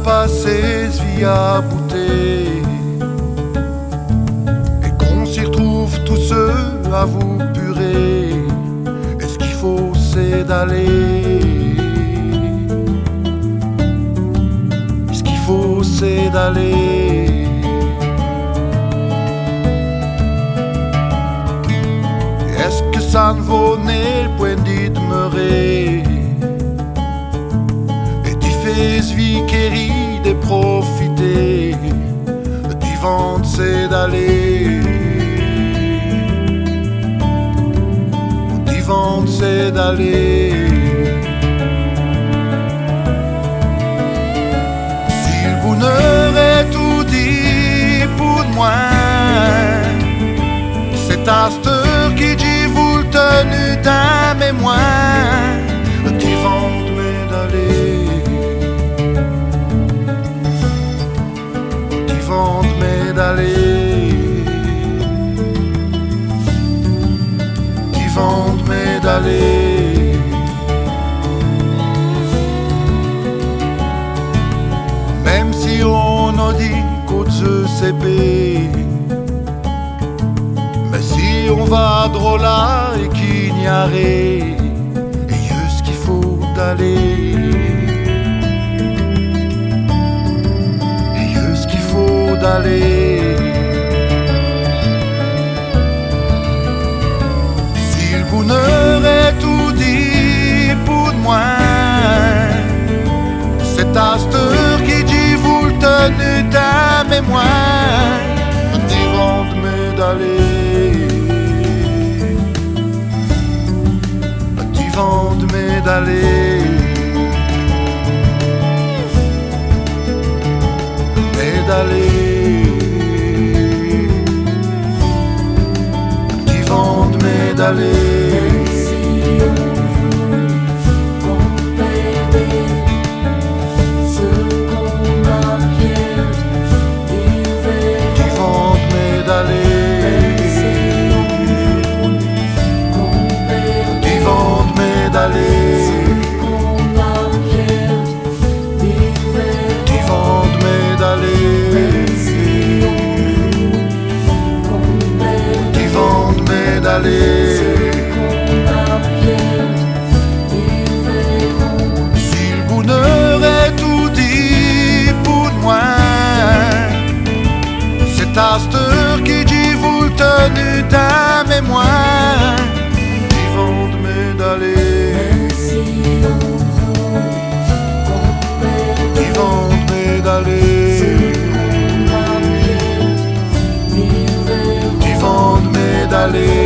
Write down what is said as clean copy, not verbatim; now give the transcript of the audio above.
passer via bouter et qu'on s'y retrouve tous ceux à vous purer. Et ce qu'il faut c'est d'aller, ce qu'il faut c'est d'aller. Est-ce que ça ne vaut ni le point d'y demeurer? Vie qui de profiter, d'y vendre c'est d'aller, d'y vendre c'est d'aller. Si le bonheur est tout dit pour moi, c'est à cette heure qui dit vous le tenu dans mémoire, d'y vendre mais d'aller. Qui vendent mais d'aller. Même si on a dit qu'au Dieu c'est paix, mais si on va drôle là et qu'il n'y a rien, et ce qu'il faut d'aller. D'aller. Si le bonheur est tout dit pour moi, c'est à cette heure qui dit vous le tenu ta mémoire, d'y vendre mais d'aller, d'y vendre mais d'aller. D'y vendre mais d'aller. Si le bonheur est tout dit pour moi, c'est à cette heure qui dit vous le tenu ta mémoire, d'y vendre mais d'aller, d'y vendre mais d'aller, d'y vendre mais d'aller.